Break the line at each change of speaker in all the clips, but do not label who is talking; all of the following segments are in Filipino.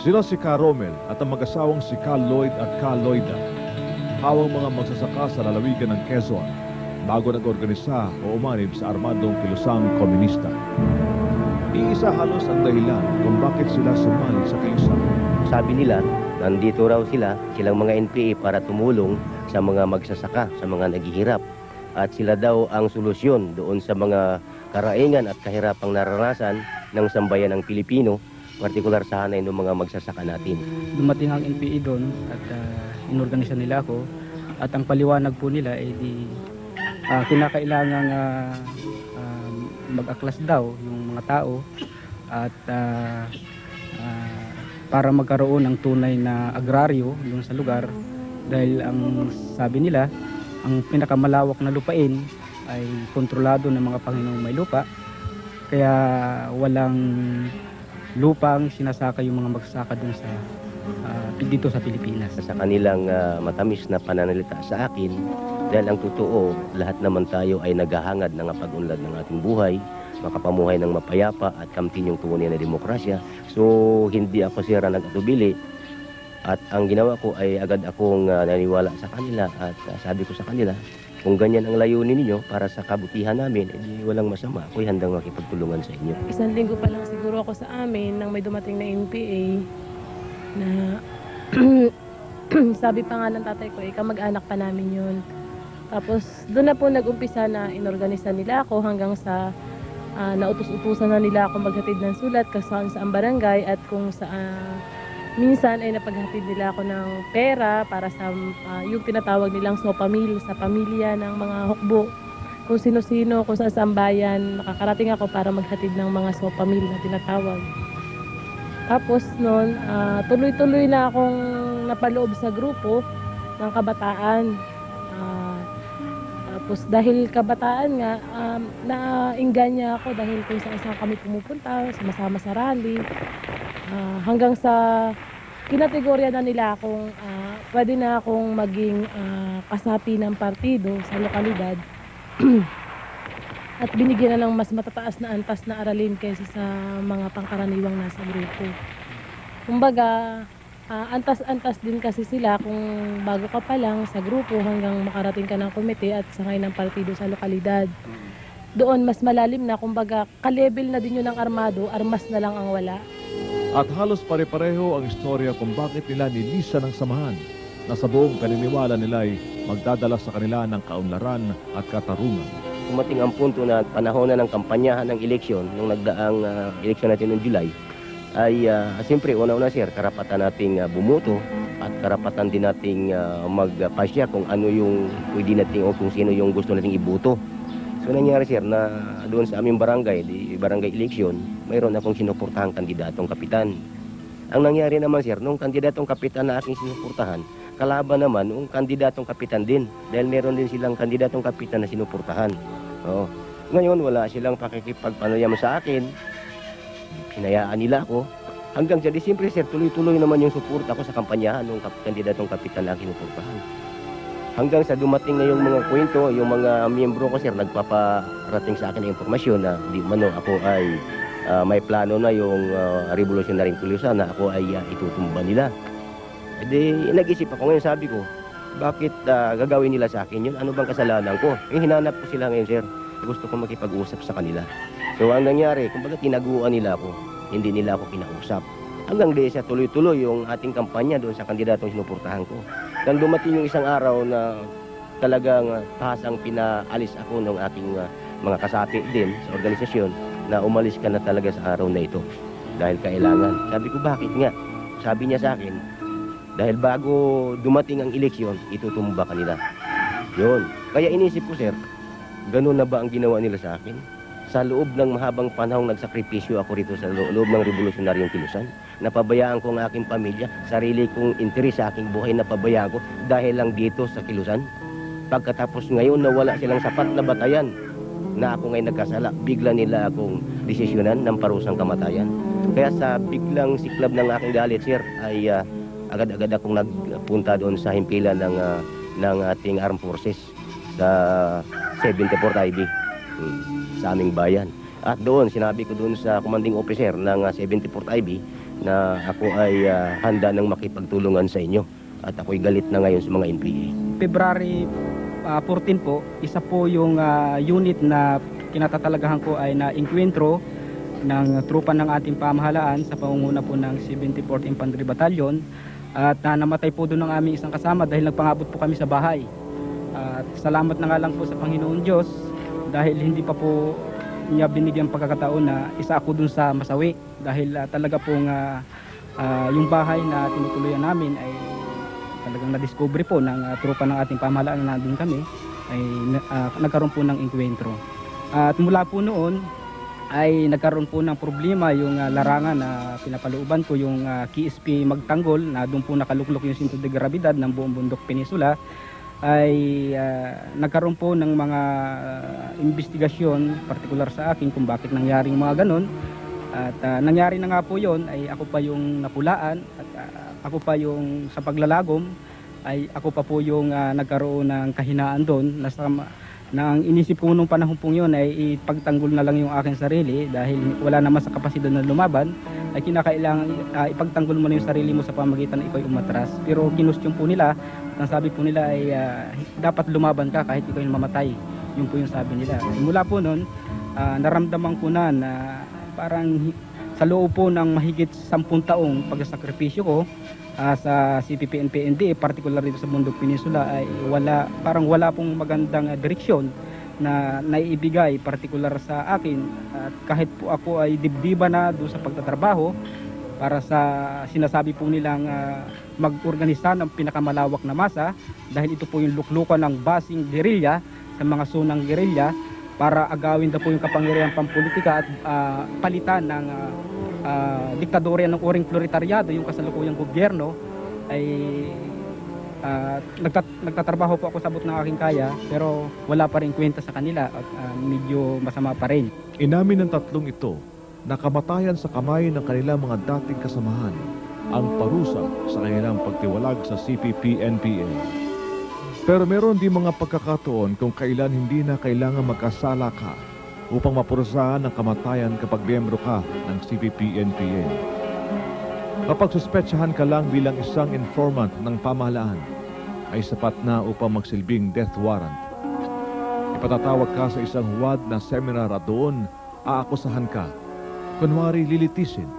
Sila si Ka Romel at ang mag-asawang si Ka Lloyd at Ka Lloyda. Hawang mga magsasaka sa lalawigan ng Quezon bago nag-organisa o umanib sa armadong kilusang komunista. Iisa halos ang dahilan kung bakit sila sumali sa kilusan.
Sabi nila, nandito raw silang mga NPA para tumulong sa mga magsasaka, sa mga naghihirap. At sila daw ang solusyon doon sa mga karaingan at kahirapang naranasan ng sambayan ng Pilipino, partikular sa hanay ng mga magsasaka natin.
Dumating ang NPA doon at inorganisa nila ako. At ang paliwanag po nila ay kinakailangang mag-aklas daw yung mga tao at para magkaroon ng tunay na agraryo doon sa lugar, dahil ang sabi nila, ang pinakamalawak na lupain ay kontrolado ng mga Panginoong may lupa, kaya walang lupang sinasaka yung mga magsasaka dun sa dito sa Pilipinas.
Sa kanilang matamis na pananalita sa akin, dahil ang totoo, lahat naman tayo ay naghahangad ng pag-unlad ng ating buhay, makapamuhay ng mapayapa at kamtin yung tunay na demokrasya. So hindi ako sira nag-atubili, at ang ginawa ko ay agad akong naniwala sa kanila at sabi ko sa kanila, kung ganyan ang layunin ninyo para sa kabutihan namin, edi walang masama. Ako'y handang makipagtulungan sa inyo.
Isang linggo pa lang siguro ako sa amin nang may dumating na NPA na sabi pa nga ng tatay ko, kamag-anak pa namin yun. Tapos doon na po nag-umpisa na inorganisa nila ako hanggang sa nautos-utusan na nila ako maghatid ng sulat kasaan sa barangay, at kung sa minsan ay napaghatid nila ako ng pera para sa yung tinatawag nilang sopa meal sa pamilya ng mga hukbo. Kung sino-sino, kung saan sa bayan, nakakarating ako para maghatid ng mga sopa meal na tinatawag. Tapos noon, tuloy-tuloy na akong napaloob sa grupo ng kabataan. Tapos dahil kabataan nga, naingganya ako dahil kung saan kami pumupunta, sumasama sa rally. Hanggang sa kinategorya na nila akong pwede na akong maging kasapi ng partido sa lokalidad. At binigyan na ng mas matataas na antas na aralin kaysa sa mga pangkaraniwang nasa grupo. Kumbaga, antas-antas din kasi sila kung bago ka pa lang sa grupo hanggang makarating ka ng komite at sangay ng partido sa lokalidad. Doon mas malalim na, kumbaga ka-level na din yun ng armado, armas na lang ang wala.
At halos pare-pareho ang istorya kung bakit nila nilisan ng samahan na sa buong kaniniwala nila ay magdadala sa kanila ng kaunlaran at katarungan.
Dumating ang punto na panahon na ng kampanyahan ng eleksyon, nung nagdaang eleksyon natin noong July, ay siyempre una-una sir, karapatan nating bumuto at karapatan din nating magpasya kung ano yung pwede nating o kung sino yung gusto nating iboto. So nangyari sir na doon sa aming barangay, di barangay election, mayroon akong sinuportahang kandidatong kapitan. Ang nangyari naman sir, nung kandidatong kapitan na aking sinuportahan, kalaban naman nung kandidatong kapitan din, dahil meron din silang kandidatong kapitan na sinuportahan. Oo. Ngayon wala silang pakikipagpanayam sa akin, hinayaan nila ako. Hanggang sa siyempre sir, tuloy-tuloy naman yung suporta ko sa kampanyahan ng kandidatong kapitan na aking sinuportahan. Hanggang sa dumating na yung mga kwento, yung mga miyembro ko sir, nagpaparating sa akin ng impormasyon na di mano ako ay may plano na yung revolutionary kilusan na ako ay itutumba nila. E di, nag-isip ako ngayon, sabi ko, bakit gagawin nila sa akin yun? Ano bang kasalanan ko? Hinanap ko sila ngayon sir. Gusto ko makipag-usap sa kanila. So ang nangyari, kumbaga tinaguan nila ako, hindi nila ako kinausap. Hanggang di sa tuloy-tuloy yung ating kampanya doon sa kandidatong sinuportahan ko. Nang dumating yung isang araw na talagang pasang pinaalis ako ng aking mga kasapi din sa organisasyon na umalis ka na talaga sa araw na ito dahil kailangan. Sabi ko, bakit nga? Sabi niya sa akin, dahil bago dumating ang eleksyon, itutumba ka nila. Yun. Kaya inisip ko sir, ganun na ba ang ginawa nila sa akin? Sa loob ng mahabang panahong nagsakripisyo ako rito sa loob ng revolusyonaryong kilusan, napabayaan ko ang aking pamilya, sarili kong interes sa aking buhay napabayaan ko dahil lang dito sa kilusan. Pagkatapos ngayon na wala silang sapat na batayan na ako ngayon nagkasala, bigla nila akong desisyonan ng parusang kamatayan. Kaya sa biglang siklab ng aking galit sir, ay agad-agad akong nagpunta doon sa himpilan ng ating armed forces sa 74th IB. Sa aming bayan. At doon, sinabi ko doon sa commanding officer ng 74th IB na ako ay handa ng makipagtulungan sa inyo. At ako'y galit na ngayon sa mga NPA.
February 14 po, isa po yung unit na kinatatalagahan ko ay na-encuentro ng trupa ng ating pamahalaan sa pangunguna po ng 74th Infantry Battalion at namatay po doon ang aming isang kasama dahil nagpangabot po kami sa bahay. At salamat na nga lang po sa Panginoon Diyos dahil hindi pa po niya binigyan pagkakataon na isa ako doon sa masawi dahil talaga pong yung bahay na tinutuluyan namin ay talagang na-discovery po ng trupa ng ating pamahalaan na nandun kami ay nagkaroon po ng encuentro. At mula po noon ay nagkaroon po ng problema yung larangan na pinapalooban ko yung KSP Magtanggol na doon po nakaluklok yung sinto de gravidad ng buong bundok peninsula ay nagkaroon po ng mga investigasyon partikular sa akin kung bakit nangyaring mga ganon. At nangyari na nga po yon ay ako pa yung napulaan at ako pa yung sa paglalagom ay ako pa po yung nagkaroon ng kahinaan doon na ang inisip ko nung panahon pong yun ay ipagtanggol na lang yung aking sarili dahil wala naman sa kapasidad na lumaban ay kinakailangan ipagtanggol mo na yung sarili mo sa pamagitan na ikaw ay umatras. Pero kinustyon po nila at ang sabi po nila ay dapat lumaban ka kahit ikaw yung mamatay. Yun po yung sabi nila. Mula po nun naramdaman ko na parang sa loob po ng mahigit 10 taong pagsasakripisyo ko sa CPP-NP-NDA, particular dito sa Bundok Peninsula ay parang wala pong magandang direksyon na naiibigay partikular sa akin at kahit po ako ay dibdiba na doon sa pagtatrabaho para sa sinasabi po nilang mag-organisa ng pinakamalawak na masa dahil ito po yung luklukan ng basing gerilya sa mga sunang gerilya para agawin daw po yung kapangyarihan pampolitika at palitan ng diktadorya ng uring pluritaryado yung kasalukuyang gobyerno ay nagtatrabaho po ako sa abot ng aking kaya pero wala pa rin kwenta sa kanila at medyo masama pa rin.
Inamin ng tatlong ito na kamatayan sa kamay ng kanilang mga dating kasamahan ang parusa sa kanilang pagtiwalag sa CPP-NPA. Pero meron din mga pagkakataon kung kailan hindi na kailangan magkasala ka upang mapurusahan ng kamatayan kapag miyembro ka ng CPP-NPA. Kapag suspetsahan ka lang bilang isang informant ng pamahalaan, ay sapat na upang magsilbing death warrant. Ipatatawag ka sa isang huwad na seminar at doon aakusahan ka, kunwari lilitisin,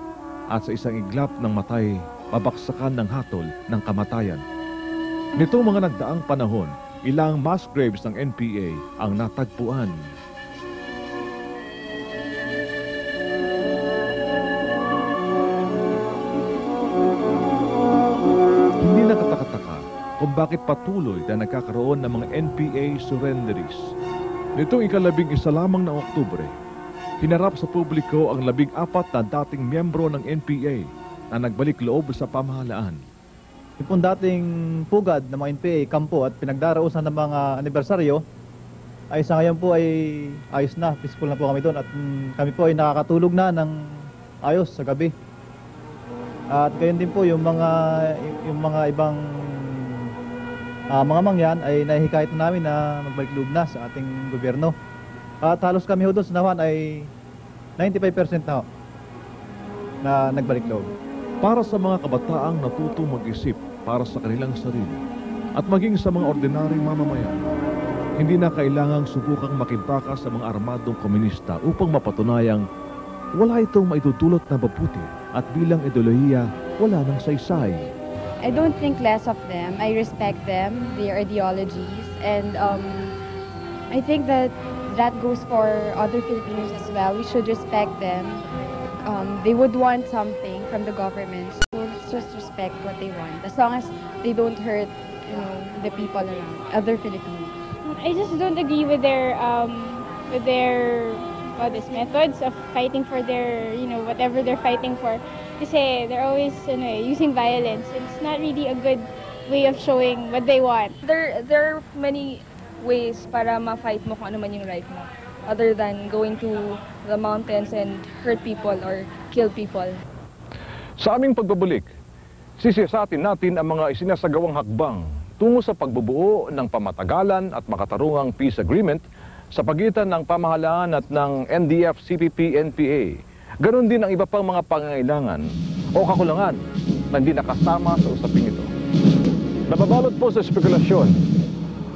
at sa isang iglap ng matay, babaksakan ng hatol ng kamatayan. Nitong mga nagdaang panahon, ilang mass graves ng NPA ang natagpuan. Hindi nakatakataka kung bakit patuloy na nagkakaroon ng mga NPA surrenderies. Nitong ika-11 lamang ng Oktubre, hinarap sa publiko ang 14 na dating miyembro ng NPA na nagbalik loob sa pamahalaan.
Yung pong dating pugad ng mga NPA, kampo at pinagdarausan ng mga anibersaryo ay sa ngayon po ay ayos na, peaceful na po kami doon at kami po ay nakakatulog na ng ayos sa gabi. At gayon din po yung mga ibang mga mangyan ay nahihikayat namin na magbalik loob na sa ating gobyerno. At halos kami ho doon sa Nawan ay 95% na ho na nagbalik loob.
Para sa mga kabataang natutong mag-isip para sa kanilang sarili at maging sa mga ordinaryong mamamayan, hindi na kailangang subukang makibaka sa mga armadong komunista upang mapatunayang wala itong maitutulot na mabuti at bilang ideolohiya wala nang saysay.
I don't think less of them. I respect them, their ideologies, and I think that goes for other Filipinos as well. We should respect them. They would want something from the government, so let's just respect what they want, as long as they don't hurt, the people around, other Filipinos.
I just don't agree with their methods of fighting for their, whatever they're fighting for. Kasi they're always using violence. It's not really a good way of showing what they want.
There are many ways para ma-fight mo kung ano man yung right mo, other than going to the mountains and hurt people or kill people.
Sa aming pagbabalik, sisiyasatin natin ang mga isinasagawang hakbang tungo sa pagbubuo ng pamatagalan at makatarungang peace agreement sa pagitan ng pamahalaan at ng NDF-CPP-NPA. Ganon din ang iba pang mga pangangailangan
o kakulangan na hindi nakasama sa usaping ito. Nababalot po sa spekulasyon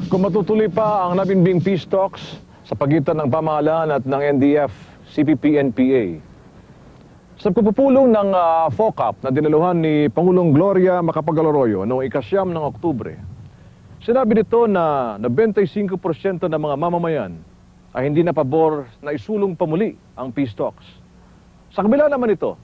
kung matutuloy pa ang nabimbing peace talks sa pagitan ng pamahalaan at ng NDF, CPP, NPA. Sa pagpupulong ng FOCAP na dinaluhan ni Pangulong Gloria Macapagal-Arroyo noong ika-9 ng Oktubre, sinabi nito na 95% ng mga mamamayan ay hindi na pabor na isulong pa muli ang peace talks. Sa kabila naman ito,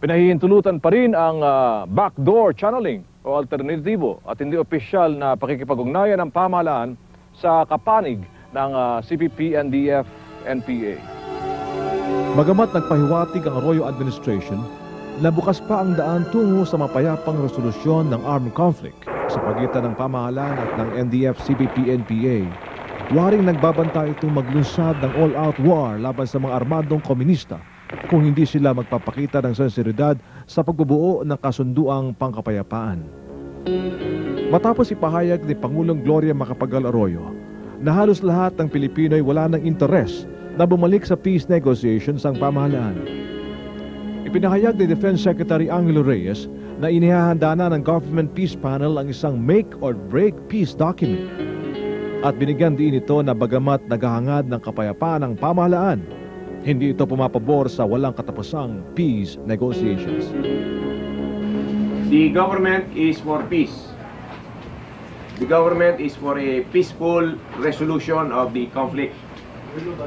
pinahihintulutan pa rin ang backdoor channeling o alternatibo at hindi opisyal na pakikipag-ugnayan ng pamahalaan sa kapanig ng CPP, NDF, NPA.
Bagamat nagpahiwatig ang Arroyo administration, nabukas pa ang daan tungo sa mapayapang resolusyon ng armed conflict sa pagitan ng pamahalaan at ng NDF, CPP, NPA. Waring nagbabanta itong maglunsad ng all-out war laban sa mga armadong komunista kung hindi sila magpapakita ng sensibilidad sa pagbubuo ng kasunduang pangkapayapaan. Matapos ipahayag ni Pangulong Gloria Macapagal-Arroyo na halos lahat ng Pilipino ay wala ng interes na bumalik sa peace negotiations ang pamahalaan. Ipinahayag ni Defense Secretary Angelo Reyes na inihahanda na ng Government Peace Panel ang isang make or break peace document. At binigyan din ito na bagamat naghahangad ng kapayapaan ng pamahalaan, hindi ito pumapabor sa walang katapusang peace negotiations.
The government is for peace. The government is for a peaceful resolution of the conflict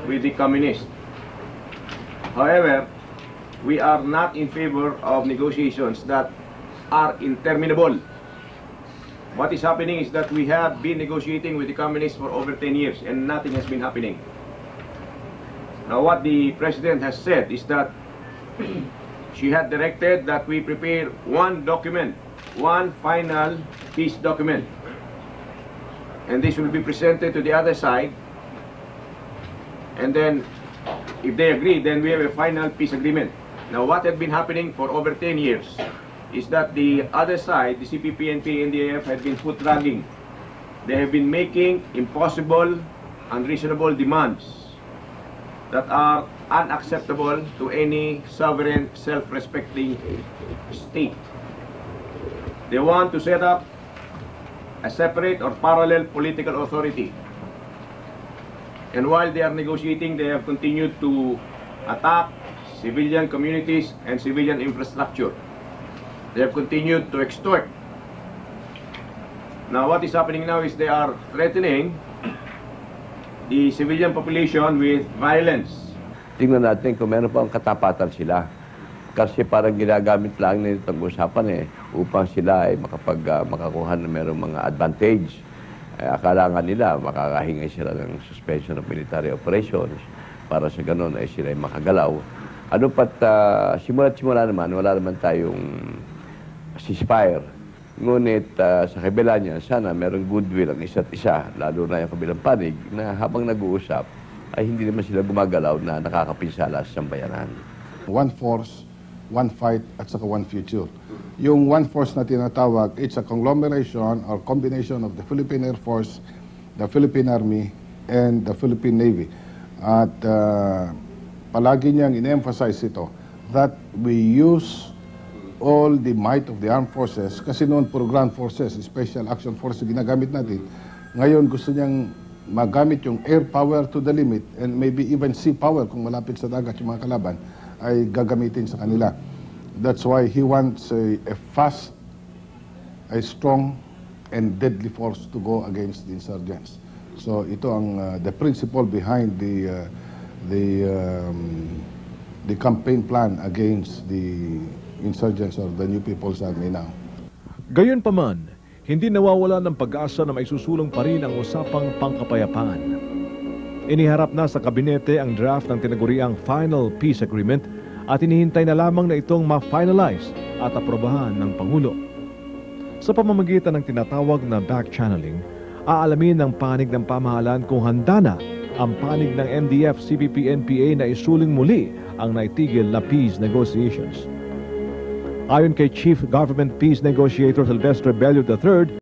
with the communists. However, we are not in favor of negotiations that are interminable. What is happening is that we have been negotiating with the communists for over 10 years and nothing has been happening. Now what the President has said is that she had directed that we prepare one document, one final peace document. And this will be presented to the other side. And then, if they agree, then we have a final peace agreement. Now, what had been happening for over 10 years is that the other side, the CPP, NPA, NDF, had been foot-dragging. They have been making impossible, unreasonable demands that are unacceptable to any sovereign, self-respecting state. They want to set up a separate or parallel political authority. And while they are negotiating, they have continued to attack civilian communities and civilian infrastructure. They have continued to extort. Now what is happening now is they are threatening the civilian population with violence.
Tingnan natin kung meron pa ang katapatan sila. Kasi parang ginagamit lang nila itong usapan upang sila ay makakuha ng merong mga advantage. Akala nga nila makakahingay sila ng suspension of military operations para sa ganun ay sila ay makagalaw. Ano pat simula naman, wala naman tayong ceasefire. Ngunit sa kabila niya, sana merong goodwill ang isa't isa, lalo na yung kabilang panig, na habang nag-uusap ay hindi naman sila gumagalaw na nakakapinsala sa sambayanan.
One force, one fight, at saka one future. Yung one force na tinatawag, it's a conglomeration or combination of the Philippine Air Force, the Philippine Army, and the Philippine Navy. At palagi niyang in-emphasize ito, that we use all the might of the armed forces, kasi noon puro ground forces, special action forces ginagamit natin. Ngayon gusto niyang magamit yung air power to the limit and maybe even sea power kung malapit sa dagat yung mga kalaban ay gagamitin sa kanila. That's why he wants a fast, a strong, and deadly force to go against the insurgents. So ito ang the principle behind the campaign plan against the insurgents of the New People's Army now.
Gayunpaman, hindi nawawala ng pag-asa na may susulong pa rin ang usapang pangkapayapaan. Iniharap na sa kabinete ang draft ng tinaguriang Final Peace Agreement at inihintay na lamang na itong ma-finalize at aprobahan ng Pangulo. Sa pamamagitan ng tinatawag na back-channeling, aalamin ng panig ng pamahalaan kung handa na ang panig ng NDF, CPP, NPA na isuling muli ang naitigil na peace negotiations. Ayon kay Chief Government Peace Negotiator Sylvester Bello III,